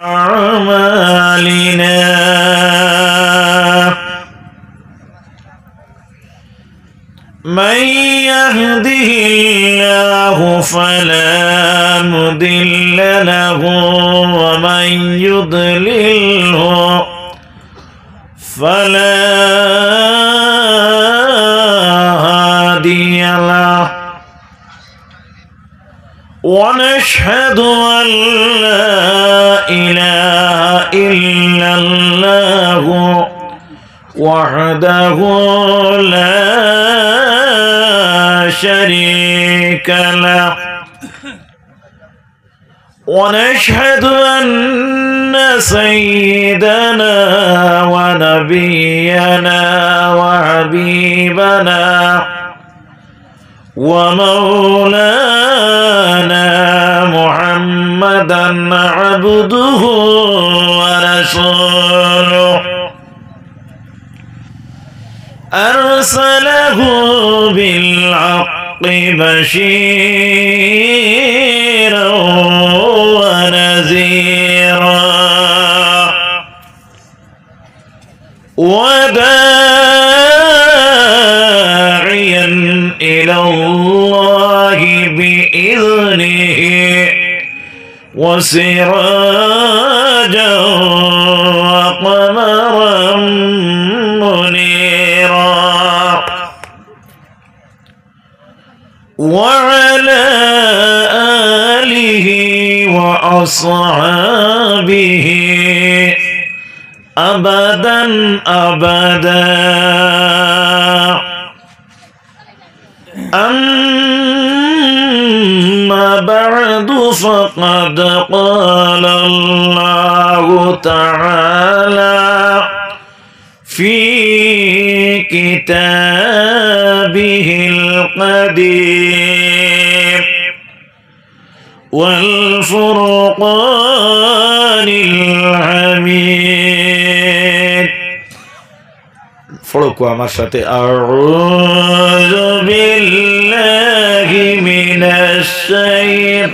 أعمالنا من يهده الله فلا مضل له ومن يضلله فلا هادي له ونشهد أن لا إله إلا الله وحده لا شريك له ونشهد أن سيدنا ونبينا وحبيبنا ومولانا محمدا عبده ورسوله أرسله بالحق بشيرا ونذيرا وداعيا إلى الله بإذنه وسراجا وقمرا منيرا وعلى آله وأصحابه أبدا أبدا أما بعد فقد قال الله تعالى في كتابه القديم والفرقان الحميد فرقوا مرشد أعوذ بالله من الشيطان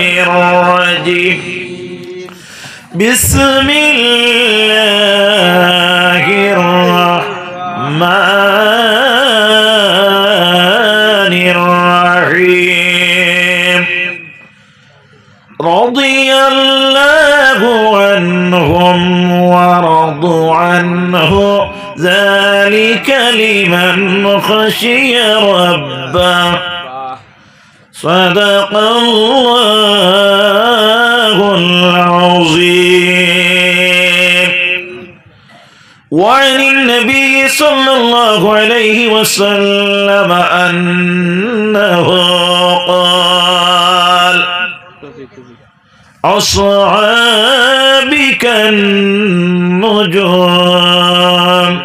الرجيم بسم الله الرحمن الرحيم رضي الله عنهم ورضوا عنه ذلك لمن خشي ربه صدق الله العظيم وعن النبي صلى الله عليه وسلم أنه قال أصحابك النجوم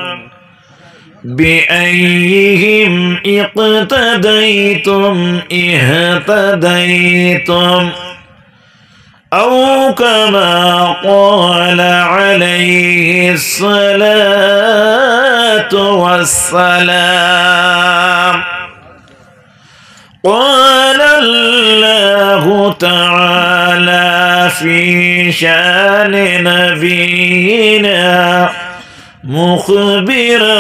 بأيهم اقتديتم اهتديتم أو كما قال عليه الصلاة والسلام قال الله تعالى في شان نبينا مخبرا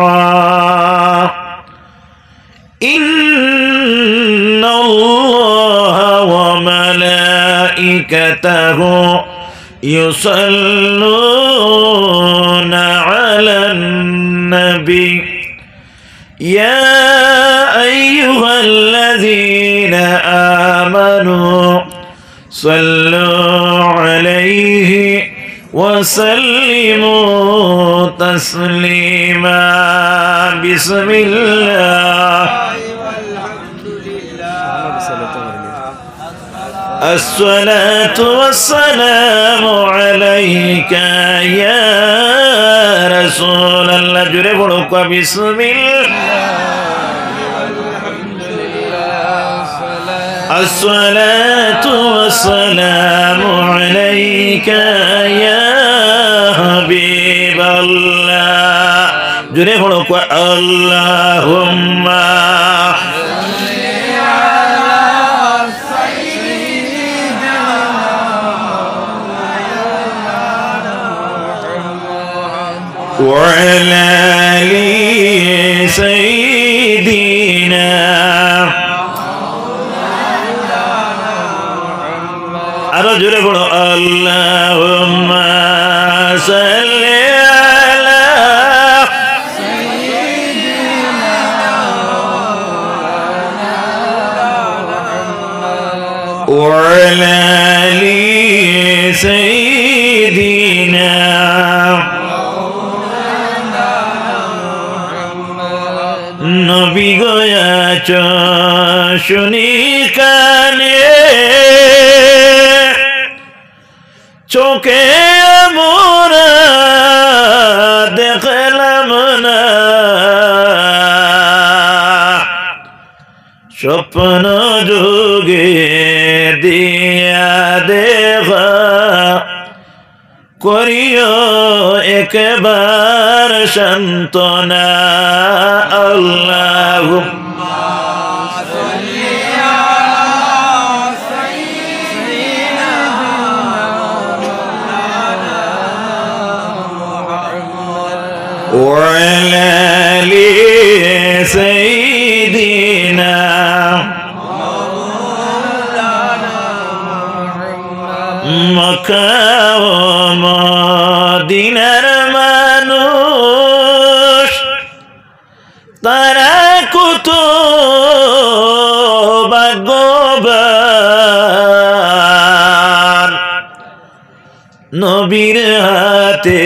وآمرا إن الله وملائكته يصلون على النبي يا أيها الذين آمنوا صلوا عليه وسلموا تسليما بسم الله الصلاة والسلام عليك يا رسول الله جربك بسم الله الصلاة والسلام عليك يا حبيب الله جربك اللهم وعلى آل سيدنا আরো জোরে বলো আল্লাহুম্মা সাল্লি আলা ওয়া আলা আলি সাইয়্যিদিনা নবী গো আছো শুনি কানে চোখে মোরা দেখলাম না স্বপ্ন যুগে দিয়া দেখা করিও একবার সান্তনা আল্লাহুম্মা সাল্লি وعلى آل سيدنا মক্কা ও মদিনার মানুষ তারা কত ভাগ্যবান নবীর হাতে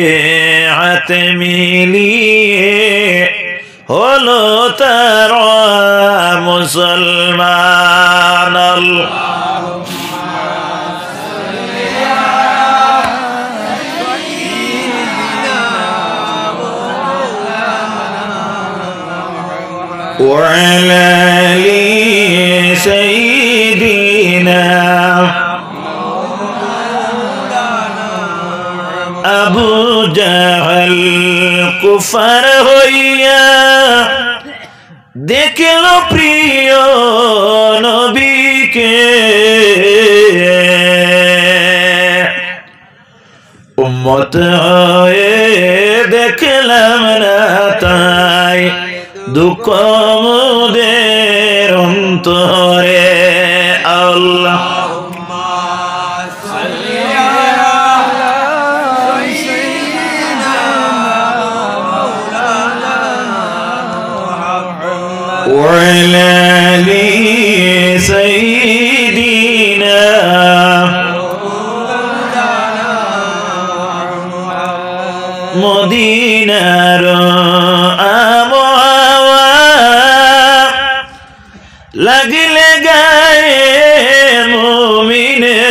হাতে মিলিয়ে হলো তারা মুসলমান وعلى آل سيدنا আবু জাহল কুফার হইয়া দেখল প্রিয় নবীকে উম্মত হয়ে দেখলাম না তাই দুঃখ মোদের অন্তরে আল্লাহ وعلى آل سيدنا মদিনার আবহাওয়া লাগলে গায়ে মুমিনের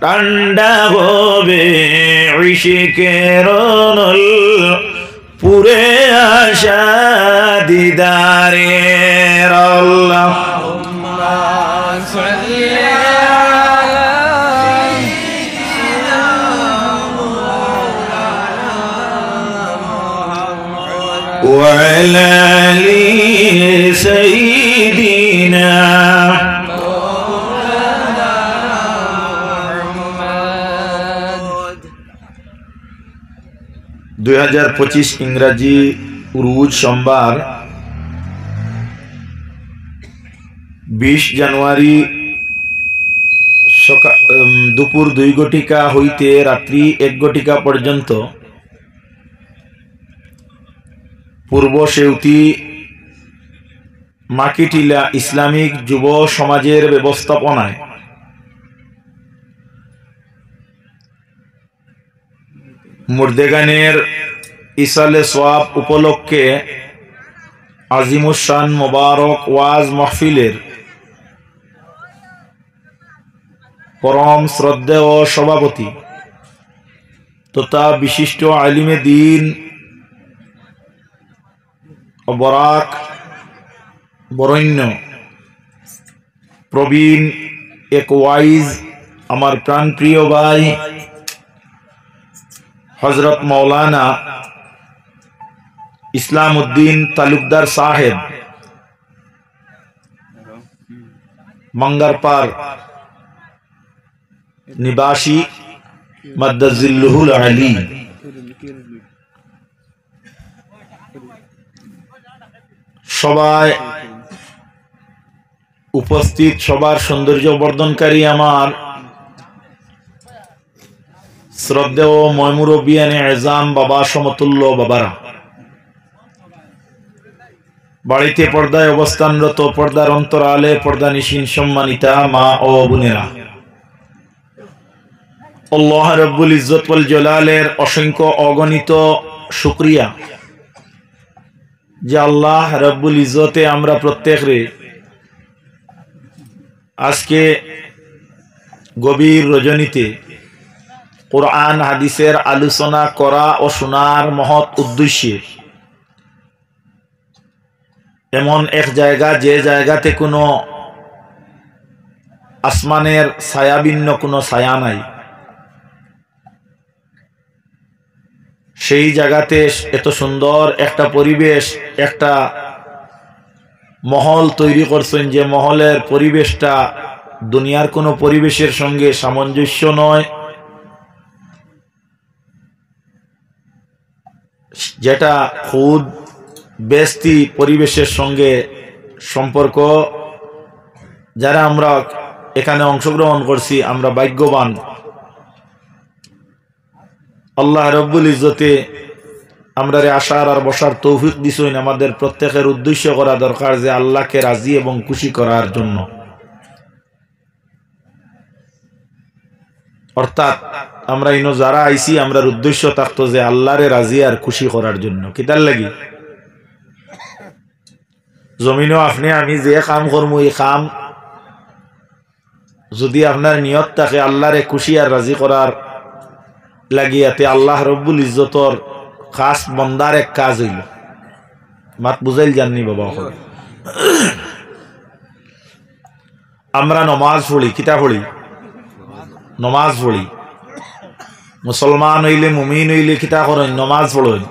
ঠান্ডা হবে ইশকের নল পুরে আশা দিদারের আল্লাহুম্মা সাল্লি আলা সাইয়্যিদিনা মাওলানা মুহাম্মদ ওয়া আলা আলি সাইয়্যিদিনা 2025 ইংরাজি উরুজ সোমবার 20 জানুয়ারি দুপুর 2 ঘটিকা হইতে রাত্রি 1 ঘটিকা পর্যন্ত পূর্ব সেউতি মাকিটিলা ইসলামিক যুব সমাজের ব্যবস্থাপনায় মুর্দেগানের ইসালে সোয়াব উপলক্ষে আজিমুশান মোবারক ওয়াজ মাহফিলের পরম শ্রদ্ধেয় সভাপতি তথা বিশিষ্ট আলিমে দ্বীন ও বরাক বরেণ্য প্রবীণ এক ওয়াইজ আমার প্রাণপ্রিয় ভাই হযরত মৌলানা ইসলাম উদ্দিন তালুকদার সাহেব मंगरपार निवासी মাদ্দাজিল্লুহুল আলী। সবাই উপস্থিত, সবার সৌন্দর্য বর্ধনকারী আমার শ্রদ্ধেয় ময়মুরব্বিয়ানে এজাম বাবা সমতুল্য বাবারা, বাড়িতে পর্দায় অবস্থানরত, পর্দার অন্তরালে পর্দানিশীন সম্মানিতা মা ও বোনেরা, আল্লাহ রাব্বুল ইজ্জত ওয়াল জালালের অসংখ্য অগণিত শুকরিয়া যে আল্লাহ রাব্বুল ইজ্জতে আমরা প্রত্যেকরে আজকে গভীর রজনীতে কোরআন হাদিসের আলোচনা করা ও শোনার মহৎ উদ্দেশ্যে এমন এক জায়গা, যে জায়গাতে কোনো আসমানের ছায়াবিন্ন কোনো ছায়া নাই, সেই জায়গাতে এত সুন্দর একটা পরিবেশ, একটা মহল তৈরি করছেন, যে মহলের পরিবেশটা দুনিয়ার কোনো পরিবেশের সঙ্গে সামঞ্জস্য নয়, যেটা খুদ বেস্তি পরিবেশের সঙ্গে সম্পর্ক। যারা আমরা এখানে অংশগ্রহণ করছি আমরা ভাগ্যবান। আল্লাহ রব্বুল ইজ্জতে আমরা আসার আর বসার তৌফিক দিছেন। আমাদের প্রত্যেকের উদ্দেশ্য করা দরকার যে আল্লাহকে রাজি এবং খুশি করার জন্য, অর্থাৎ আমরা ইনো যারা আইছি আমরার উদ্দেশ্য থাকতো যে আল্লাহরে রাজি আর খুশি করার জন্য। কিতার লাগি জমিনও আপনি আমি যে কাম করবো, এই কাম যদি আপনার নিয়ত থাকে আল্লাহরে খুশি আর রাজি করার লাগিয়াতে, আল্লাহ রব্বুল ইজ্জতর খাস বন্দার এক কাজ হইল। মাত বুঝাইল জাননি বাবা, আমরা নমাজ পড়ি। কিতা পড়ি? নমাজ পড়ি। মুসলমান হইলে, মুমিন হইলে কিতা করেন? নমাজ পড়েন।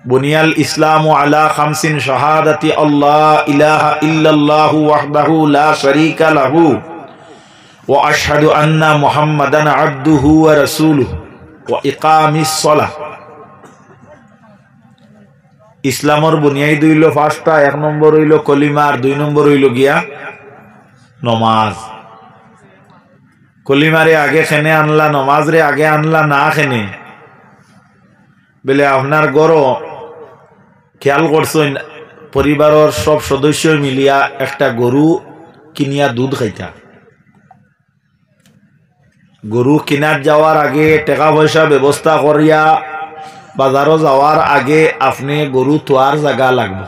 বুনিয়াল ইসলামু আলা খামসিন শাহাদাতি আল্লাহ ইলাহা ইল্লাল্লাহু ওয়াহদাহু লা শারীকা লাহু ওয়া আশহাদু আন্না মুহাম্মাদান আবদুহু ওয়া রাসূলুহু ওয়া ইকামিস সালাহ। ইসলামর বুনিয়াদ হইল পাঁচটা। এক নম্বর হইল কলিমা, আর দুই নম্বর হইল গিয়া নমাজ। কলিমারে আগে খেনে আনলা, নমাজরে আগে আনলা না খেনে বলে আপনার গড় খেয়াল করছেন পরিবারের সব সদস্য মিলিয়া একটা গরু কিনিয়া দুধ খাইতা। গরু কিনার যাওয়ার আগে টাকা পয়সা ব্যবস্থা করিয়া বাজারও যাওয়ার আগে আপনি গরু তোয়ার জায়গা লাগবে,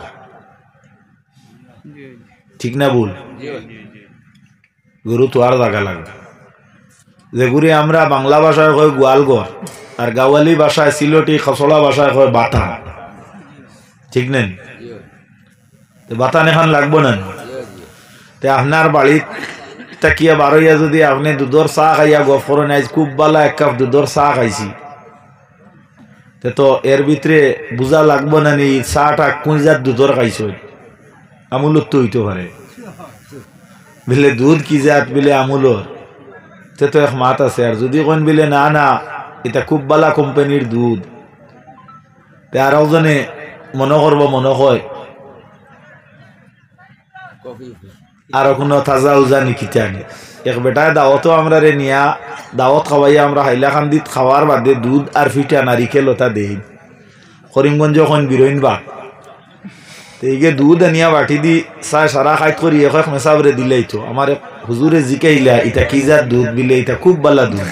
ঠিক না ভুল? গরু তোয়ার জায়গা লাগবে। যেগুলি আমরা বাংলা ভাষায় কয় গোয়ালঘর, আর গাওয়ালি ভাষায় সিলটি খসলা ভাষায় কয় বাতা, ঠিক নেন? বাতান এখন লাগবো না। তে আপনার বাড়িত তাকিয়া বারইয়া যদি আপনি দুধর চাহ খাইয়া গফ করেন, আজ খুব ভালো এক কাপ দুধর চাহ খাইছি, তো এর ভিতরে বুঝা লাগবো না নি চাহটা কোন জাত দুধর খাইছ। আমুলত তো হইতে পারে, বলে দুধ কি জাত, বলে আমুলর, তো এক মাত আছে। আর যদি কোন বলে না না এটা খুব ভালো কোম্পানির দুধ, আর একজনে মনে করবো মনে হয় আর কোনো তাজা উজা নিকিটানি। এক বেটায় দাওয়াতও আমরা রে নিয়া দাওয়াত খাওয়াইয়া আমরা হাইলাকান্দিত খাওয়ার বাদে দুধ আর ফিটা নারিকেল ওটা দেই করিমগঞ্জ এখন বিরইন বা এইগে দুধ আনিয়া বাটি দি চাই সারা খাইত করি এক মেসাবরে দিলেই তো আমার হুজুরে জিকাইলা এটা কি জাত দুধ, বিলে এটা খুব ভালো দুধ,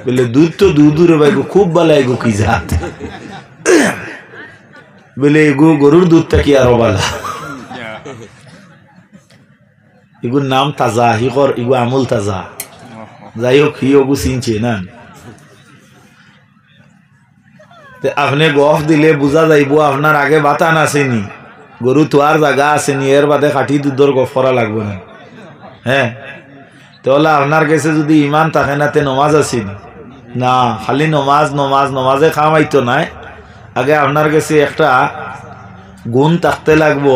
বলে দুধ তো দুধুরে বাইগো খুব ভালো এগো কি জাত, বলে এগো গরুর দুধটা কি আরো ভালো, এগুর নাম তাজা, হিকর এগু আমুল তাজা। যাই হোক হি ওগু চিনছে না। আপনি গফ দিলে বুঝা যাইব আপনার আগে বাতান আসেনি, গরু তোয়ার জায়গা আসেনি, এর বাদে খাটি দুধর গফ করা লাগবে না। হ্যাঁ, তাহলে আপনার কাছে যদি ইমান থাকে না তে নমাজ আসেনি না, খালি নমাজ নমাজ নমাজে খামাইতো নাই। আগে আপনার কাছে একটা গুণ থাকতে লাগবো,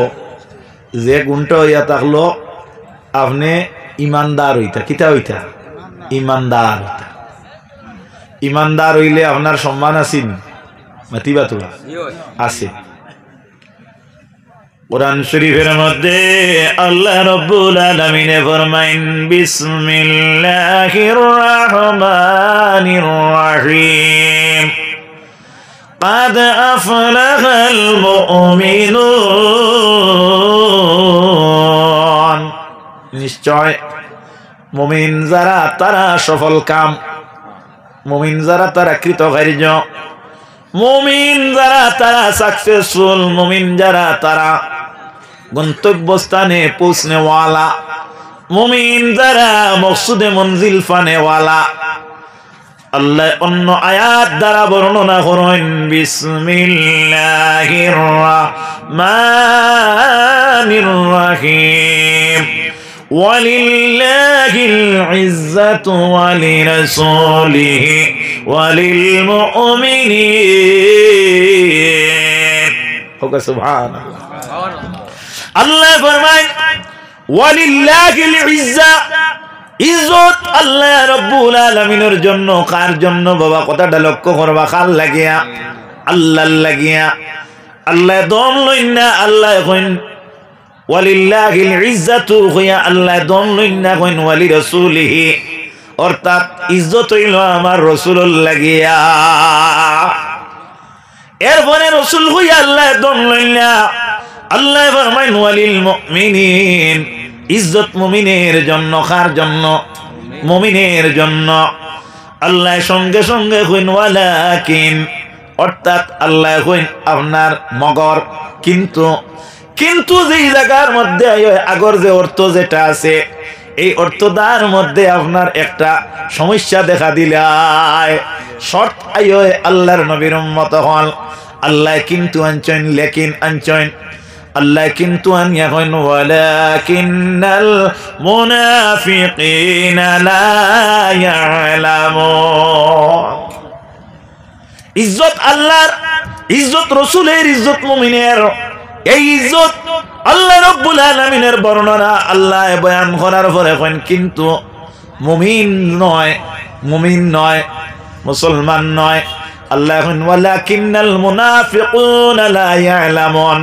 যে গুণটা হইয়া থাকলো আপনি ইমানদার হইতা। কিতা হইতা? ইমানদার হইতা। ইমানদার হইলে আপনার সম্মান আছেন মাতিবা তোলা আছে। কুরআন শরীফের মধ্যে আল্লাহ রাব্বুল আলামিন ফরমাইন বিসমিল্লাহির রহমানির রহিম قد أفلح المؤمنون নিশ্চয় মুমিন যারা তারা সফল কাম, মুমিন যারা তারা কৃতকার্য, মুমিন যারা তারা সাকসেসফুল, মুমিন যারা তারা গন্তব্যস্থানে পৌঁছনেওয়ালা, মুমিন যারা মকসুদে মঞ্জিল ফানেওয়ালা। আল্লাহ অন্য আয়াত দ্বারা বর্ণনা করেন বিসমিল্লাহির রহমানির রহিম ওয়ালিল্লাহিল ইজ্জাতু ওয়ালিরাসূলিহি ওয়ালিলমুমিনিন। হোক সুবহানাল্লাহ। আল্লাহ ফরমায় ওয়ালিল্লাহিল ইজ্জা, ইজ্জত আল্লাহ রাব্বুল আলামিনের জন্য। কার জন্য বাবা? কথাটা লক্ষ্য করবা, কার লাগিয়া? আল্লাহর লাগিয়া। আল্লাহ দম লইন না, আল্লাহ কইন ওয়ালিল্লাহিল ইজ্জাতু হইয়া আল্লাহ দম লইন না, কইন ওয়ালি রাসূলিহি, অর্থাৎ ইজ্জত হইল আমার রাসূলুর লাগিয়া। এরপরে রাসূল হইয়া আল্লাহ দম লইন না, আল্লাহ ফরমাইন ওয়ালিল মুমিনিন, ইজ্জত মুমিনের জন্য। কার জন্য? মুমিনের জন্য। আল্লাহ সঙ্গে সঙ্গে কইন ওয়ালাকিন, অর্থাৎ আল্লাহ কইন আপনার মগর, কিন্তু কিন্তু যেই জায়গার মধ্যে আগর যে অর্থ যেটা আছে, এই অর্থটার মধ্যে আপনার একটা সমস্যা দেখা দিলায়। শর্ত আইয় আল্লাহর নবীর উম্মত হল, আল্লাহ কিন্তু আনছেন, লেকিন আনছেন। আল্লাহ কিন্তু আনিয়া কইন ওয়ালাকিন্নাল মুনাফিকিনা লা ইয়ালামুন। ইজ্জত আল্লাহর, ইজ্জত রাসূলের, ইজ্জত মুমিনের। এই ইজ্জত আল্লাহ রাব্বুল আলামিনের বর্ণনা আল্লাহ বয়ান করার পরে কইন কিন্তু মুমিন নয়, মুমিন নয়, মুসলমান নয়। আল্লাহ কইন ওয়ালাকিন্নাল মুনাফিকুনা লা ইয়ালামুন,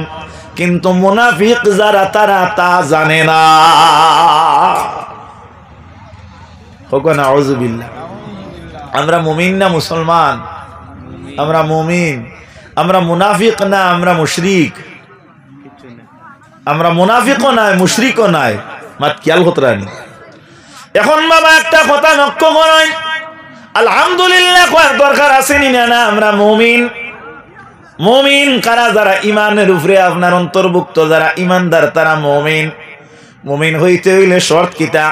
কিন্তু মুনাফিক যারা তারা তা জানে না। হোক না আউযুবিল্লাহ। আমরা মুমিন না মুসলমান? আমরা মুমিন। আমরা মুনাফিক না, আমরা মুশরিক। আমরা মুনাফিকও নাই, মুশরিকও নাই। মাত খেয়াল হতরানি। এখন বাবা একটা কথা লক্ষ্য করেন, আলহামদুলিল্লাহ করার দরকার আছে না? না, আমরা মুমিন। মুমিন কারা? যারা ইমানের উপরে আপনার অন্তর্ভুক্ত, যারা ইমানদার তারা মুমিন। মুমিন হইতে হইলে শর্ত কিতা?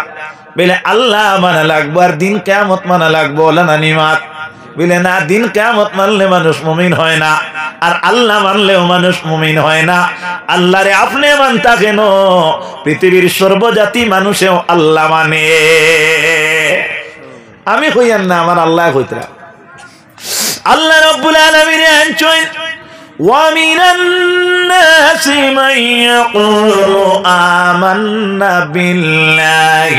বলে আল্লাহ মানা লাগবো, আর দিন কিয়ামত মানা লাগবো। ওলা না নিমাত বলে না, দিন কিয়ামত মানলে মানুষ মুমিন হয় না, আর আল্লাহ মানলেও মানুষ মুমিন হয় না। আল্লাহরে আপনি মানতা কেন? পৃথিবীর সর্বজাতি মানুষেও আল্লাহ মানে। আমি কইয়ান না, আমার আল্লাহ কইতরা। আল্লাহ রাব্বুল আলামিন আনছেন وَمِنَ النَّاسِ مَن يَقُولُ آمَنَّا بِاللَّهِ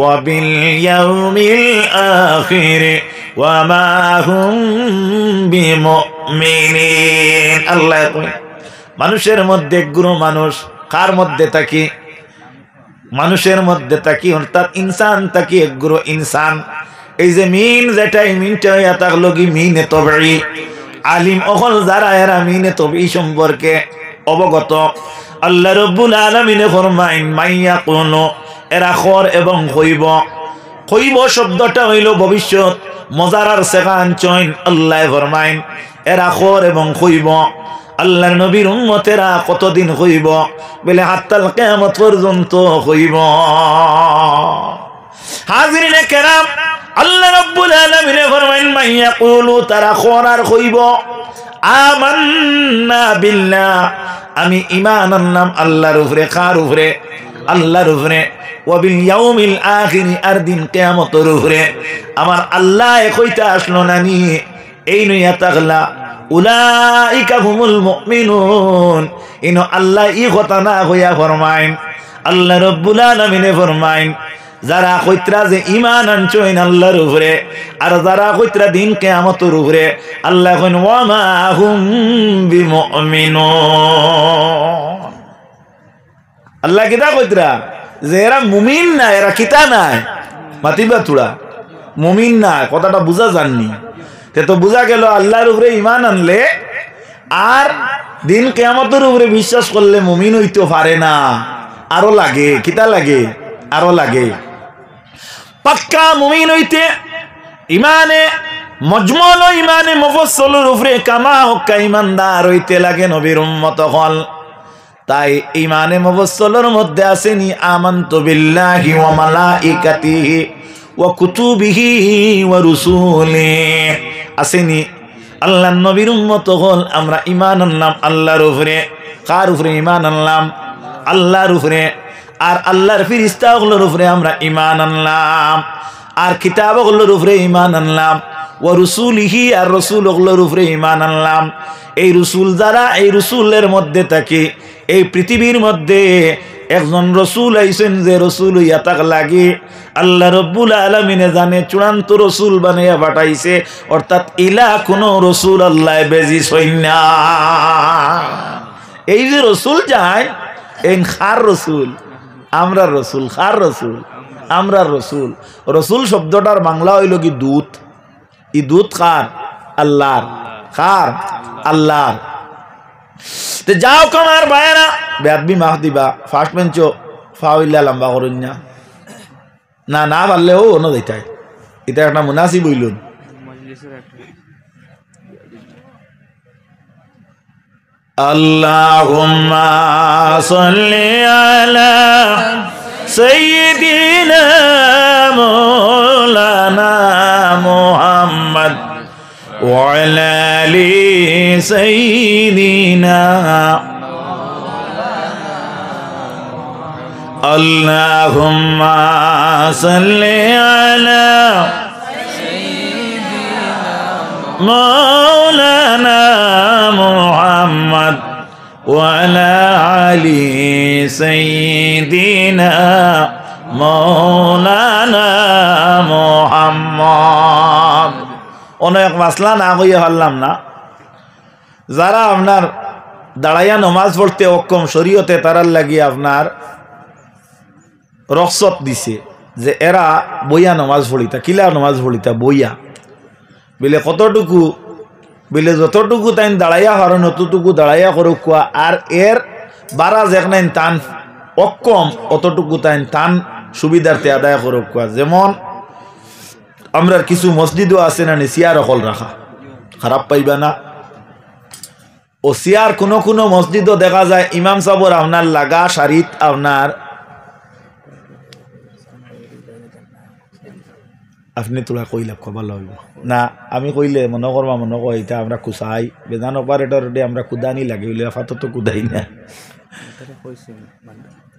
وَبِالْيَوْمِ الْآخِرِ وَمَا هُمْ بِمُؤْمِنِينَ। আল্লাহ কয় মানুষের মধ্যে গুরু মানুষ কার মধ্যে থাকি? মানুষের মধ্যে থাকি, অর্থাৎ ইনসান থাকি এক গুরু ইনসান। এই যে মিন, যেটা মিনটা হইয়া থাকলো কি মিনে তবঈ। আলিম অকল যারা এরা মিনে তবঈ সম্পর্কে অবগত। আল্লাহ রাব্বুল আলামিন ফরমাইন মাইয়াকুনু, এরা খর এবং কইব। কইব শব্দটা হইল ভবিষ্যৎ, মজারার সেখান চইন। আল্লাহ ফরমাইন এরা খর এবং কইব। আল্লাহর নবীর উম্মতেরা কতদিন কইব? বলে হাত্তাল কিয়ামত পর্যন্ত কইব। হাজিরিনে কেরাম, আল্লাহ রাব্বুল আলামিন ফরমাইন মাইয়াকুলু, তারা খর আর কইব আমান্না বিল্লাহ, আমি ঈমান আনলাম আল্লাহর উপরে। কার উপরে? আল্লাহর উপরে। ওয়া বিল ইয়াউমিল আখির, আর দিন কিয়ামতের উপরে। আমার আল্লাহ কইতা আসলো নানি এই নইয়া তাগলা উলাইকা হুমুল মুমিনুন। ইনো আল্লাহ ই কথা না কইয়া ফরমাইন, আল্লাহ রাব্বুল আলামিন ফরমাইন যারা কইত্রা যে ঈমান আনছইন আল্লাহর উপরে আর যারা কইত্রা দিন কিয়ামতের উপরে আল্লাহ কইন ওয়া মা হুম বিমুমিনুন আল্লাহ কিতা কইত্রা যে এরা মুমিন না এরা কিতা নাই মাতিবা তুড়া মুমিন না কথাটা বুঝা জাননি তে তো বুঝা গেল আল্লাহর উপরে ঈমান আনলে আর দিন কিয়ামতের উপরে বিশ্বাস করলে মুমিন হইতে পারে না আরো লাগে কিতা লাগে আরো লাগে পাক্কা মুমিন হইতে ইমানে মজমল ইমানে মুফাসসালের উপরে কামা হক্কা ইমানদার হইতে লাগে নবীর উম্মত হল তাই ইমানে মুফাসসালের মধ্যে আসেনি আমানতু বিল্লাহি ওয়া মালাইকাতিহি ওয়া কুতুবিহি ওয়া রুসুলিহি আসেনি আল্লাহর নবীর উম্মত হল আমরা ঈমান আনলাম আল্লাহর উপরে কার উপরে ঈমান আনলাম আল্লাহর উপরে আর আল্লাহর ফেরেশতাগুলোর উপরে আমরা ঈমান আনলাম আর কিতাবগুলোর উপরে ঈমান আনলাম ওয়া রুসুলিহি আর রাসূলগুলোর উপরে ঈমান আনলাম এই রাসূল যারা এই রাসূলের মধ্যে থাকে এই পৃথিবীর মধ্যে একজন রাসূল আইছেন যে রাসূল হইয়া তাক লাগে আল্লাহ রাব্বুল আলামিনে জানে চূড়ান্ত রাসূল বানাইয়া পাঠাইছে অর্থাৎ ইলা কোন রাসূল আল্লাহ বেজি সইনা এই যে রাসূল যায় এন খার রাসূল আমরা রাসূল খার রাসূল আমরা রাসূল রাসূল শব্দটার বাংলা হইল কি দূত ই দূত কার আল্লাহর কার আল্লাহর তে যাও কামার ভাইরা বেয়াদবি মাফ দিবা ফার্স্ট বেঞ্চো ফাউইলা লম্বা করুন না না না পারলেও অন্য দিতাই এটা একটা মুনাসিব হইলুন আল্লাহুম্মা সাল্লি আলা সাইয়্যিদিনা মাওলানা মুহাম্মদ ওয়া আলা আলি সাইয়্যিদিনা আল্লাহুম্মা সাল্লি আলা মাওলানা মুহাম্মদ ওয়া আলা আলি সাইয়্যিদিনা মাওলানা মুহাম্মদ অনেক মাসলা না কইয়া পারলাম না যারা আপনার দাঁড়াইয়া নমাজ পড়তে অক্ষম শরীয়তে তারার লাগিয়ে আপনার রখসত দিছে যে এরা বইয়া নমাজ পড়িতা কিলা নমাজ পড়িতা বইয়া বলে কতটুকু বলে যতটুকু তাই দাঁড়াইয়া হরণ অতটুকু দাঁড়াইয়া করুক কোয়া আর এর বারা যেখানে টান অক্ষম অতটুকু তাই টান সুবিধার্থে আদায় করুক কোয়া যেমন আমরা কিছু মসজিদও আছে না সিয়ার অকল রাখা খারাপ পাইবা না ও সিয়ার কোনো কোনো মসজিদও দেখা যায় ইমাম সাহেবর আপনার লাগা শারিত আপনার আপনি তোলা কইলা খবর লইব না আমি কইলে মনে করবা মনে কই এটা আমরা কুসাই বেদান অপারেটর আমরা কুদানি লাগে বলে আপাতত তো কুদাই না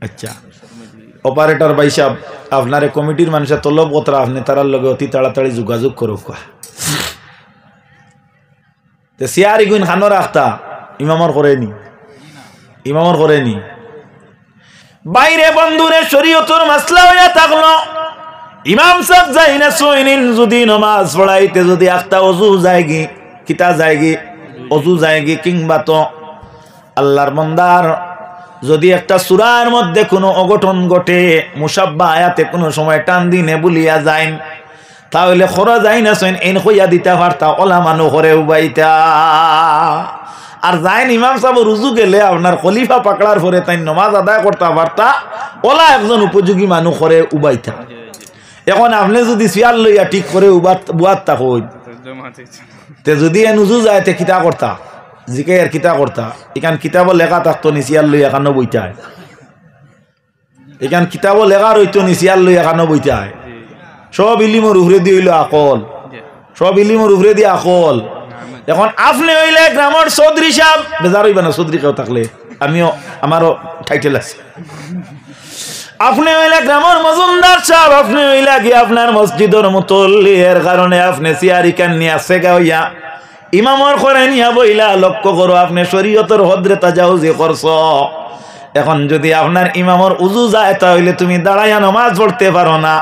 আচ্ছা অপারেটর ভাই সাহেব আপনার কমিটির মানুষের তলব কতরা আপনি তারার লগে অতি তাড়াতাড়ি যোগাযোগ করুক তে সিয়ারি গুণ খানো রাখতা ইমামর করেনি বাইরে বন্ধুরে শরীয়তের মাসলা হইয়া থাকলো ইমাম সাহেব যাই না সইনিন যদি নমাজ পড়াইতে যদি একটা অজু যায়গি কিতা যায়গি অজু যায়গি কিংবা তো আল্লাহর বান্দার যদি একটা সূরার মধ্যে কোনো অঘটন ঘটে মুসাব্বা আয়াতে কোনো সময় টান দিনে বলিয়া যায় তাহলে খরা যায় না সইন এন কইয়া দিতে পারতা ওলা মানু করে উবাইতা আর যাইন ইমাম সাহেব রুজু গেলে আপনার খলিফা পাকড়ার পরে তাই নমাজ আদায় করতে পারতা ওলা একজন উপযোগী মানুষ করে উবাইতা এখন আপনি যদি সিয়াল লইয়া ঠিক করে বুয়াত্তা কই তে যদি নুজু যায় তে কিতা করতা জিকে আর কিতা করতা এখান কিতাব লেখা থাকতো নি সিয়াল লইয়া কানো বইতায় এখান কিতাব লেখা রইতো নি সিয়াল লইয়া কানো বইতায় সব ইলিমর উফরে দিয়ে হইল আকল সব ইলিমর উফরে দিয়ে আকল এখন আপনি হইলে গ্রামের চৌধুরী সাহেব বেজার হইবা না চৌধুরী কেউ থাকলে আমিও আমারও টাইটেল আছে আপনি হইলে গ্রামের মজুমদার সাহেব আপনি হইলা গিয়ে আপনার মসজিদের মুতল্লি এর কারণে আপনি সিয়ারি কান নিয়ে আসে গাইয়া ইমামর করে নিয়া বইলা লক্ষ্য করো আপনি শরীয়তের হদ্রে তাজাউজি করছ এখন যদি আপনার ইমামর উজু যায় তাহলে তুমি দাঁড়াইয়া নামাজ পড়তে পারো না।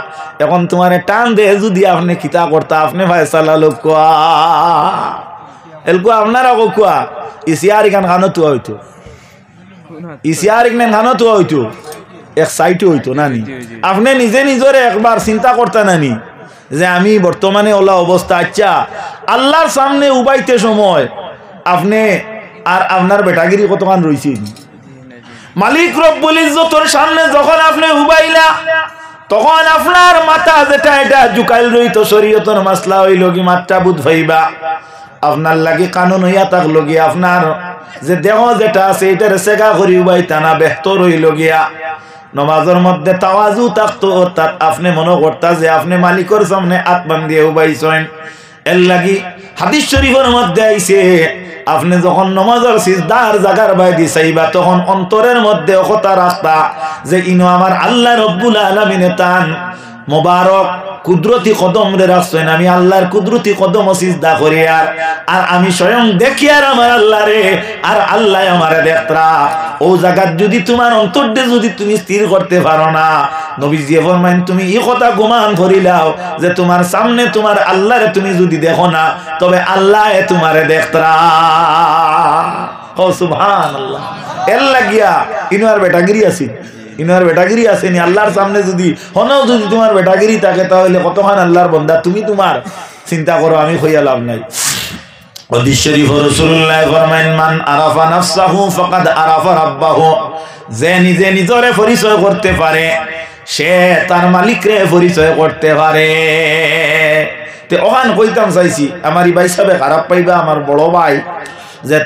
এখন তোমার টান দিয়ে যদি আপনি কিতা করতা আপনি ফায়সালা লোক কোয়া এলকু আপনারা কোয়া ইসিয়ার ইখান খানো তো হইতো ইসিয়ার ইখান খানো তো হইতো এক সাইটে হইতো নানি। আপনি নিজে নিজরে একবার চিন্তা করতে নানি যে আমি বর্তমানে ওলা অবস্থা। আচ্ছা আল্লাহর সামনে উবাইতে সময় আপনি আর আপনার বেটাগিরি কতক্ষণ রয়েছে? মালিক রব্বুল ইজ্জতের সামনে যখন আপনি উবাইলা তখন আপনার মাথা যেটা এটা জুকাইল রইত শরীয়তের মাসলা হইল কি মাত্রা বুধ ভাইবা আপনার লাগি কানুন হইয়া থাকলো গিয়া আপনার যে দেহ যেটা আছে এটার সেগা করি উবাইতা না বেহতর হইল গিয়া নমাজের মধ্যে তাওয়াজু থাকতো অর্থাৎ আপনি মনে করতা যে আপনি মালিকের সামনে আত্মান দিয়ে উবাইছেন। এর লাগি হাদিস শরীফের মধ্যে আইছে আপনি যখন নমাজের সিজদার জাগার বাইদি চাইবা তখন অন্তরের মধ্যে কথা রাখতা যে ইনো আমার আল্লাহ রব্বুল আলামিনে তান মোবারক কুদরতি কদম রে রাখছেন, আমি আল্লাহর কুদরতি কদম সিজদা করি আর আমি স্বয়ং দেখি আর আমার আল্লাহ রে আর আল্লাহ আমারে দেখরা। ও জায়গাত যদি তোমার অন্তরটা যদি তুমি স্থির করতে পারো না, নবীজি ফরমাইন তুমি এই কথা গুমান করিলাও যে তোমার সামনে তোমার আল্লাহরে তুমি যদি দেখো না তবে আল্লাহ তোমারে দেখরা। ও সুবহানাল্লাহ। এর লাগিয়া ইনার বেটাগিরি আছে ইনার বেটাগিরি আসেনি আল্লাহর সামনে যদি হনও যদি তোমার বেটাগিরি থাকে তাহলে কতক্ষণ আল্লাহর বন্দা তুমি তোমার চিন্তা করো, আমি কইয়া লাভ নাই। হাদিস শরীফ রাসূলুল্লাহ ফরমায়েন মান আরাফা নাফসাহু ফাকাদ আরাফা রাব্বাহু, যে নিজে নিজরে পরিচয় করতে পারে সে তার মালিকরে পরিচয় করতে পারে। তে ওখান কইতাম চাইছি আমার এই ভাই সাহেব খারাপ পাইবা আমার বড় ভাই যে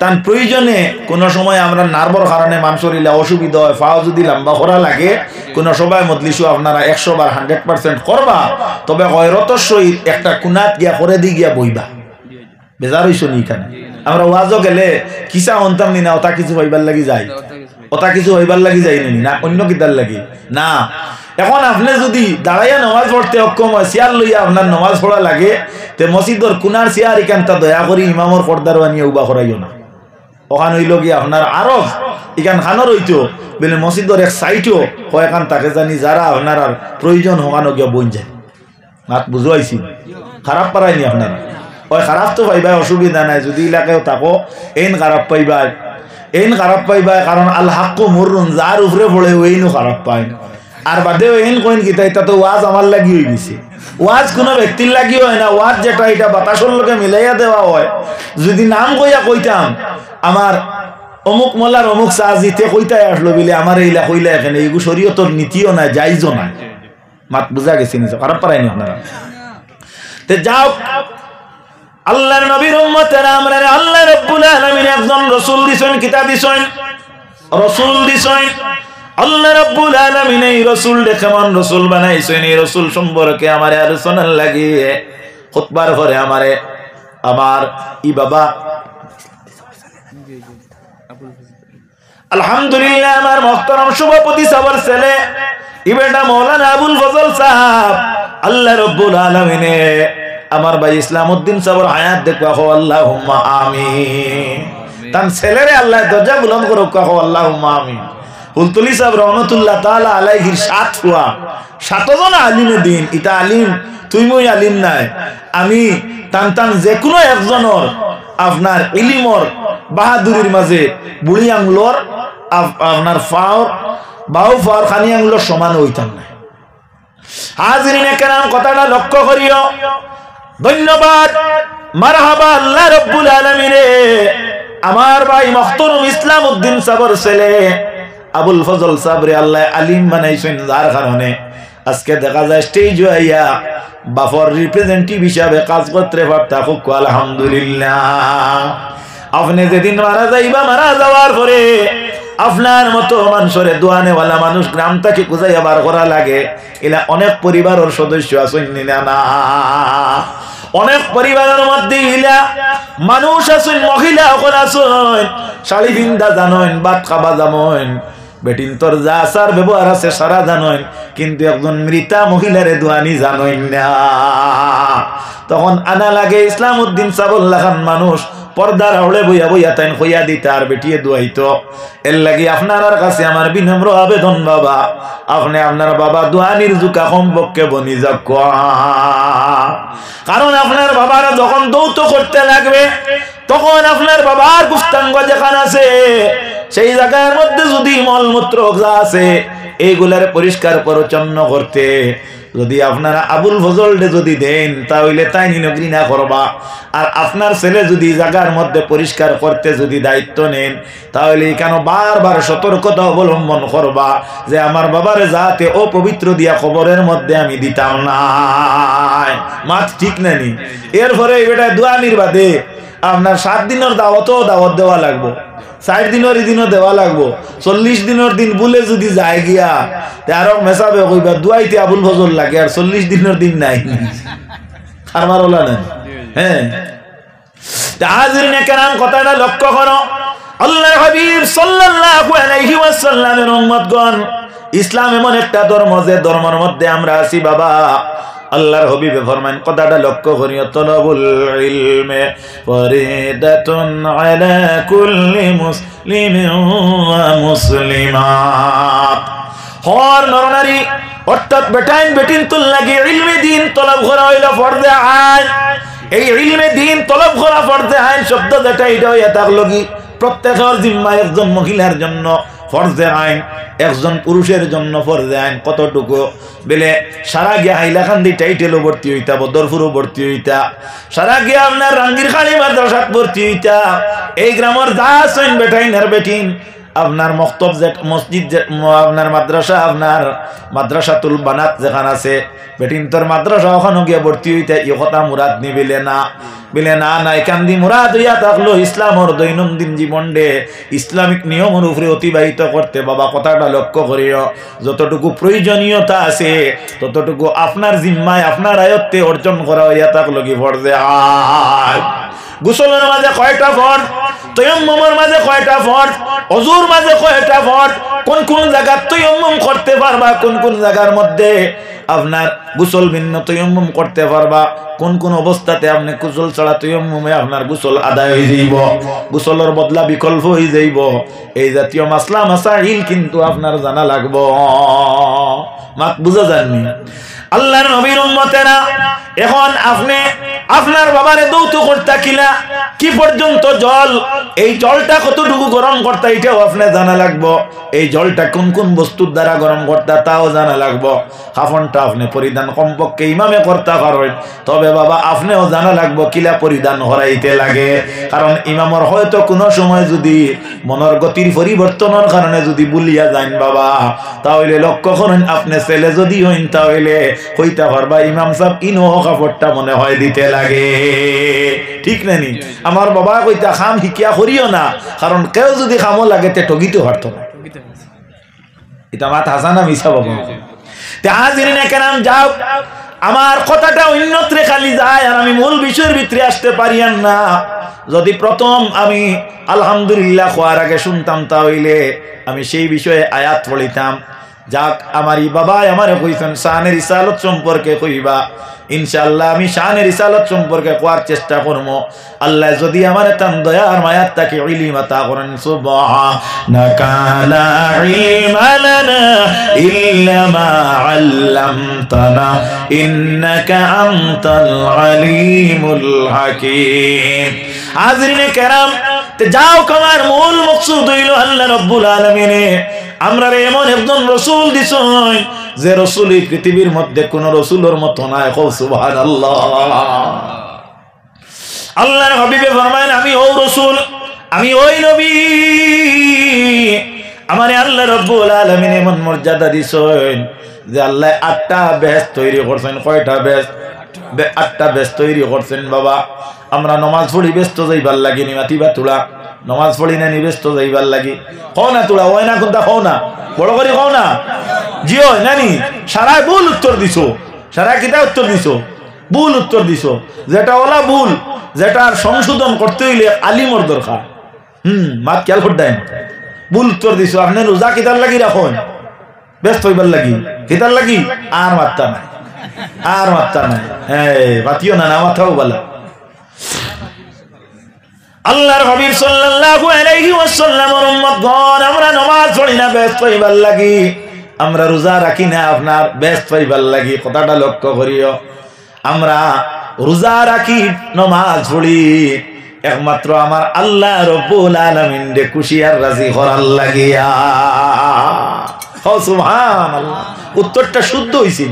তান প্রয়োজনে কোনো সময় আমরা নার্ভর কারণে মাংসরিলে অসুবিধা হয় ফাও যদি লম্বা করা লাগে কোনো সময় মজলিসও আপনারা 100 বার 100% করবা, তবে গয়রতর সহিত একটা কুনাত গিয়া করে দি গিয়া বইবা। বেজার হইছো নি এখানে আমরা ওয়াজও গেলে কিসা অন্তাম নি না ওটা কিছু হইবার লাগি যায় ওটা কিছু হইবার লাগি যায় না অন্য কিতার লাগি না। এখন আপনি যদি দাঁড়াইয়া নামাজ পড়তে অক্ষম হয় চেয়ার লইয়া আপনার নামাজ পড়া লাগে তে মসজিদর কুনার চেয়ার এখানটা দয়া করি ইমামর পর্দার বানিয়ে উবা করাইও না। ওখান হইল গিয়ে আপনার আরো এখান খানোর হইতো বলে মসজিদর এক সাইটও কয়েকখান তাকে জানি যারা আপনার আর প্রয়োজন হওয়ানো গিয়া বন যায়। মাত বুঝাইছি খারাপ পারায়নি আপনারা ওই খারাপ তো পাইবা অসুবিধা নাই, যদি এলাকায় থাকো এইন খারাপ পাইবা কারণ আল হাক্কু মুররুন যার উপরে পড়ে ওইনও খারাপ পায়। আর বাদে এইন কইন কিতা এটা তো ওয়াজ আমার লাগি হয়ে গেছে, ওয়াজ কোনো ব্যক্তির লাগি হয় না, ওয়াজ যেটা এটা বাতাসের লোকে মিলাইয়া দেওয়া হয়। যদি নাম কইয়া কইতাম আমার অমুক মোল্লার অমুক সাজিতে কইতাই আসলো বলে আমার এইলা কইলা এখানে এগু শরীয়তর নীতিও না জাইজও না। মাত বুঝা গেছে নিজ খারাপ পারায়নি আপনারা। তে যাও আল্লাহর নবীর উম্মতেরা আমরা আল্লাহ রাব্বুল আলামিন একজন রাসূল দিছেন, কিতাব দিছেন, রাসূল দিছেন। আল্লাহ রাব্বুল আলামিন এই রাসূলকে কেমন রাসূল বানাইছেন এই রাসূল সম্পর্কে আমারে আলোচনার লাগি খুতবার পরে আমার ই বাবা আলহামদুলিল্লাহ আমার মুহতারাম সভাপতি সাহেবের ছেলে ই বেটা মাওলানা আবুল ফজল সাহেব আল্লাহ রাব্বুল আলামিনে আমার ভাই ইসলামউদ্দিন সাহেবের হায়াত দেখবা হো আল্লাহুম্মা আমিন। তার ছেলেরে আল্লাহ দরজা বুলন্দ করুক কো আল্লাহুম্মা আমিন। হুলতুলি সাহেব রহমাতুল্লাহ তাআলা আলাইহির 7 জন আলিমে দিন, এটা আলিম তুই মই আলিম নাই, আমি টান যে কোনো একজনের আপনার ইলিমর বাহাদুরির মাঝে বুড়ি আঙ্গুলর আপনার বাহু ফাওর খানি আঙ্গুলর সমান হইতাম না। হাজিরিনে কেরাম কথাটা লক্ষ্য করিও। ধন্যবাদ মারহাবা আল্লাহ রাব্বুল আলামিনে আমার ভাই মুহতারাম ইসলামউদ্দিন সাহেবের ছেলে আবুল ফজল সাহেবরে আল্লাহ আলিম বানাইছেন, যার কারণে আজকে দেখা যায় স্টেজ হইয়া বাফর রিপ্রেজেন্টেটিভ হিসাবে কাজ করতে পারতা। খুব আলহামদুলিল্লাহ। আপনি যেদিন মারা যাওয়ার পরে আপনার মতো মানুষের দোয়ানেওয়ালা মানুষ গ্রাম থেকে খুঁজাইয়া বার করা লাগে, এলা অনেক পরিবারের সদস্য আছেন না, অনেক পরিবারের মধ্যে ইলা মানুষ আছেন, মহিলা ওখানে আছেন শাড়ি পিন্দা জানেন, ভাত খাবা জানেন, বেটিন তোর যা আচার ব্যবহার আছে সারা জানেন, কিন্তু একজন মৃতা মহিলারে দোয়ানি জানেন না। তখন আনা লাগে ইসলামউদ্দিন সাহেবুল্লাহ খান মানুষ পর্দার আড়ে বইয়া বইয়া তাই হইয়া দিতে আর বেটিয়ে দুয়াইতো। এর লাগি আপনার কাছে আমার বিনম্র আবেদন বাবা, আপনি আপনার বাবা দুয়ানির জুকা কমপক্ষে বনি যাক, কারণ আপনার বাবারা যখন দৌত করতে লাগবে তখন আপনার বাবার গুস্তাঙ্গ যেখানে আছে সেই জায়গার মধ্যে যদি মলমূত্র যা আছে এইগুলার পরিষ্কার পরিচ্ছন্ন করতে যদি আপনারা আবুল ফজলকে যদি দেন তাহলে তাই ঘৃণা করবা। আর আপনার ছেলে যদি জায়গার মধ্যে পরিষ্কার করতে যদি দায়িত্ব নেন তাহলে কেন বারবার সতর্কতা অবলম্বন করবা যে আমার বাবার যাতে অপবিত্র দিয়া খবরের মধ্যে আমি দিতাম না। মাছ ঠিক নানি। এরপরে এটা দুয়ানির বাদে আপনার 7 দিনের দাওয়াত দেওয়া লাগবো, 60 দিনের দিনও দেওয়া লাগবো, 40 দিনের দিন বলে যদি যায় গিয়া আরো মেসাবে কইবা দুয়াইতে আবুল ফজল লাগে আর 40 দিনের দিন নাই খারমার ওলা না। হ্যাঁ, হাজিরিনে কেরাম কথাটা লক্ষ্য করো। আল্লাহর হাবিব সাল্লাল্লাহু আলাইহি ওয়াসাল্লামের উম্মতগণ, ইসলাম এমন একটা ধর্ম যে ধর্মের মধ্যে আমরা আছি বাবা। আল্লাহর হাবিবে ফরমান কথাটা লক্ষ্য করিও, তলবুল ইলমে ফরিদাতুন আলা কুল্লি মুসলিমিন ওয়া মুসলিমাত। হর নরনারী অর্থাৎ বেটাইন বেটিন তুল লাগি ইলমে দ্বীন তলব করা হইল ফরজে আইন। এই ইলমে দ্বীন তলব করা ফরজে আইন শব্দ যেটা এটা হইয়া থাকলো কি প্রত্যেকের জিম্মা, একজন মহিলার জন্য ফরজে আইন, একজন পুরুষের জন্য ফরজে আইন। কতটুকু বেলে সারা গিয়া হাইলাকান্দি টাইটেলও ভর্তি হইতা, বদরপুরও ভর্তি হইতা, সারা গিয়া আপনার রাঙ্গির খালি মাদ্রাসাত ভর্তি হইতা। এই গ্রামের যা আছেন বেটাইন আর বেটিন আপনার মক্তব মসজিদ আপনার মাদ্রাসা, আপনার মাদ্রাসাতুল বানাত যেখানে আছে বেটিন তোর মাদ্রাসা ওখানে গিয়া ভর্তি হইতা। ই কথা মুরাদ নিবিলে না, বিলে না নাই কান্দি মুরাদ হইয়া থাকলো ইসলামর দৈনন্দিন জীবনে ইসলামিক নিয়মের উপরে অতিবাহিত করতে। বাবা কথাটা লক্ষ্য করিও, যতটুকু প্রয়োজনীয়তা আছে ততটুকু আপনার জিম্মায় আপনার আয়ত্তে অর্জন করা হইয়া থাকলো কি ফরজে আইন। গোসলের মাঝে কয়টা ফরজ, তায়াম্মুমের মাঝে কয়টা ফরজ, ওযুর মাঝে কয়টা ফরজ, কোন কোন জায়গা তায়াম্মুম করতে পারবা, কোন কোন জায়গার মধ্যে আপনার গোসল ভিন্ন তায়াম্মুম করতে পারবা, কোন কোন অবস্থাতে আপনি গোসল ছাড়া তায়াম্মুমে আপনার গোসল আদায় হয়ে যাইব, গোসলের বদলা বিকল্প হয়ে যাইব। এই জাতীয় মাসলা মাসাইল কিন্তু আপনার জানা লাগবে। মাত বুঝা যাননি আল্লাহর নবীর উম্মতেরা। এখন আপনি আপনার বাবারে দৌত করতা কিনা, কি পর্যন্ত জল, এই জলটা কতটুকু গরম করতা এটাও আপনি জানা লাগবো। এই জলটা কোন কোন বস্তুর দ্বারা গরম করতা তাও জানা লাগবো। কাফনটা আপনি পরিধান কমপক্ষে ইমামে করতে পারেন, তবে বাবা আপনিও জানা লাগবো কিলা পরিধান হরাইতে লাগে। কারণ ইমামর হয়তো কোনো সময় যদি মনের গতির পরিবর্তনের কারণে যদি ভুলিয়া যান বাবা, তাহলে লক্ষ্য করেন আপনি ছেলে যদি হইন তাহলে হইতে পারবা ইমাম সাহেব ইনো কাপড়টা মনে হয় দিতে লাগে। ঠিক নানি? আমার বাবা কইতা খাম শিকিয়া করিও না, কারণ কেউ যদি খামও লাগে তে ঠগিতে পারতো না। এটা মাত হাসানা মিশা বাবা। তে হাজিরিনে কেরাম যাও, আমার কথাটা অন্যত্রে খালি যায় আর আমি মূল বিষয়ের ভিতরে আসতে পারিয়ান না। যদি প্রথম আমি আলহামদুলিল্লাহ খোয়ার আগে শুনতাম তাহলে আমি সেই বিষয়ে আয়াত পড়িতাম। যাক, আমারই বাবাই আমারে কইছেন শানের রিসালত সম্পর্কে কইবা, ইনশাআল্লাহ আমি শানের রিসালত সম্পর্কে কোয়ার চেষ্টা করব। আল্লাহ যদি আমারে তাম দয়ার মায়াত তাকে ইলম আতা করেন। সুবহানাকা লা ইলমা লানা ইল্লা মা আল্লামতানা ইন্নাকা আনতাল আলিমুল হাকীম। হাজিরিনে কেরাম, তে যাও আমার মূল মকসুদ হইল আল্লাহ রাব্বুল আলামিনে আমরা এমন একজন রসুল দিছেন যে রসুল এই পৃথিবীর মধ্যে কোন রসুলের মতো নাই। সুবহানাল্লাহ। আল্লাহর হাবিবে ফরমায়েন আমি ওই রসুল, আমি ওই নবী। আমারে আল্লাহ রাব্বুল আলামিন এমন মর্যাদা দিছেন যে আল্লাহ 8টা বেহেশত তৈরি করছেন। কয়টা বেহেশত? 8টা বেহেশত তৈরি করছেন বাবা। আমরা নামাজ পড়ি ব্যস্ত যাইবার লাগি নি মাতিবা তুলা, নামাজ পড়ি না ব্যস্ত যাইবার লাগি কও না তুলা, হয় না কোনটা কও না, বড় করে কও না, জিও নানি। সারা ভুল উত্তর দিছো, সারা কিতা উত্তর দিছো, ভুল উত্তর দিছো। যেটা ওলা ভুল, যেটার সংশোধন করতে হইলে আলিমর দরকার। মাত খেয়াল করতেন, ভুল উত্তর দিছো। আপনি রোজা কিতার লাগি রাখুন, ব্যস্ত হইবার লাগি কিতার লাগি, আর মাত্তা নাই, আর মাত্তা নাই। হ্যাঁ, মাতিও না, না মাথাও বলা। আল্লাহর হাবিব সাল্লাল্লাহু আলাইহি ওয়াসাল্লামের উম্মতগণ আমরা নামাজ পড়ি না ব্যস্ত হইবার লাগি, আমরা রোজা রাখি না আপনার ব্যস্ত হইবার লাগি। কথাটা লক্ষ্য করিও, আমরা রোজা রাখি নামাজ পড়ি একমাত্র আমার আল্লাহ রব্বুল আলামিন রে খুশি আর রাজি করার লাগিয়া। ও সুবহানাল্লাহ, উত্তরটা শুদ্ধ হইছে।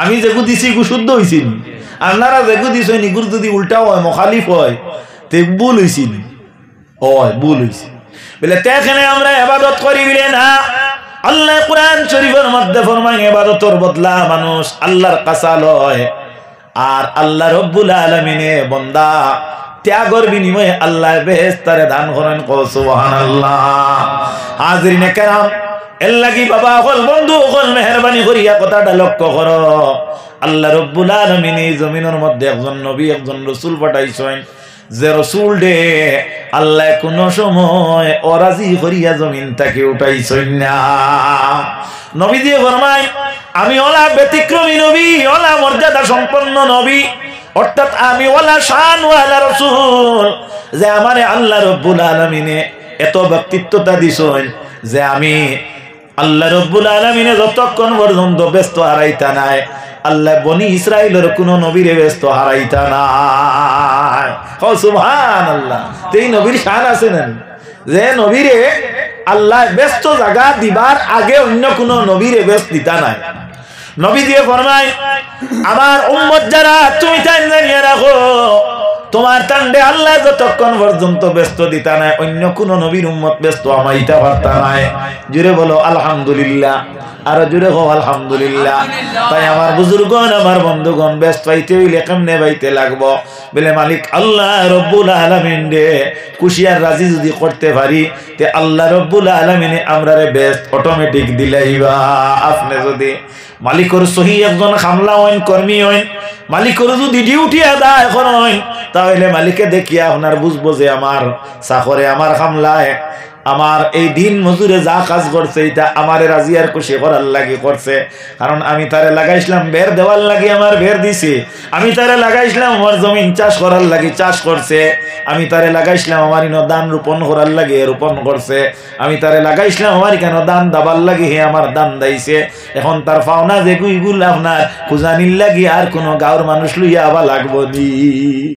আমি যেগু দিছি গু শুদ্ধ হইছে, আপনারা যেগু দিছেন ইগুর যদি উল্টা হয় মুখালিফ হয় তে ভুল হইছে। ওই ভুল হইছে বলে তেখানে আমরা ইবাদত করি বলে না। আল্লাহ কোরআন শরীফের মধ্যে ফরমায় ইবাদতের বদলা মানুষ আল্লাহর কাছে লয়, আর আল্লাহ রব্বুল আলামিনে বান্দা ত্যাগের বিনিময়ে আল্লাহ বেহেশতারে দান করেন। সুবহানাল্লাহ। হাজিরিনে কেরাম, এর লাগি বাবা হল বন্ধু হল মেহরবানি করিয়া কথাটা লক্ষ্য করো। আল্লাহ রব্বুল আলামিন এই জমিনের মধ্যে একজন নবী একজন রাসূল পাঠাইছেন, যে রাসূল ডে আল্লাহ কোন সময় অরাজি করিয়া জমিন থেকে উঠাইছেন না। নবী দিয়ে ফরমায় আমি ওলা ব্যতিক্রমী নবী, ওলা মর্যাদা সম্পন্ন নবী, অর্থাৎ আমি ওলা শান ওয়ালা রাসূল, যে আমারে আল্লাহ রব্বুল আলামিনে এত ব্যক্তিত্বতা দিছেন যে আমি আল্লাহ রব্বুল আলামিনে যতক্ষণ পর্যন্ত ব্যস্ত হারাইতা নাই, আল্লাহ বনি ইসরাইলের কোন নবীরে ব্যস্ত হারাইতা নাই। ও সুবহানাল্লাহ। এই নবীর শান আছে না, যে নবীরে আল্লাহ ব্যস্ত জায়গা দিবার আগে অন্য কোন নবীরে ব্যস্ত দিতা নাই। নবী দিয়ে ফরমায় আমার উম্মত যারা তুমি তাই জানিয়ে রাখো, তোমার টান্ডে আল্লাহ যতক্ষণ পর্যন্ত ব্যস্ত দিতা নাই অন্য কোন নবীর উম্মত ব্যস্ত আমাইতা পারতা নাই। জুড়ে বলো আলহামদুলিল্লাহ, আর জুড়ে হো আলহামদুলিল্লাহ। তাই আমার বুজুর্গণ আমার বন্ধুগণ ব্যস্ত পাইতে হইলে কেমনে পাইতে লাগবো বলে মালিক আল্লাহ রব্বুল আলামিন রে খুশি আর রাজি যদি করতে পারি তে আল্লাহ রব্বুল আলামিনে আমরারে ব্যস্ত অটোমেটিক দিলাইবা। আপনি যদি মালিকর সহি একজন খামলা হইন, কর্মী হইন, মালিকর যদি ডিউটি আদায় করেন তাহলে মালিকে দেখিয়া আপনার বুঝবো যে আমার চাকরে আমার খামলায় আমার এই দিন মজুরে যা কাজ করছে এটা আমার রাজি আর খুশি করার লাগি করছে। কারণ আমি তারে লাগাইছিলাম বের দেওয়ার লাগি, আমার বের দিছি। আমি তারে লাগাইছিলাম আমার জমিন চাষ করার লাগি, চাষ করছে। আমি তারে লাগাইছিলাম আমার ইনো দান রোপণ করার লাগি, রোপণ করছে। আমি তারে লাগাইছিলাম আমার কেন দান দাবার লাগি, হে আমার দান দাইছে। এখন তার পাওনা যে গুইগুল আপনার খুঁজানির লাগি আর কোনো গাঁওর মানুষ লইয়া আবার লাগবো নি।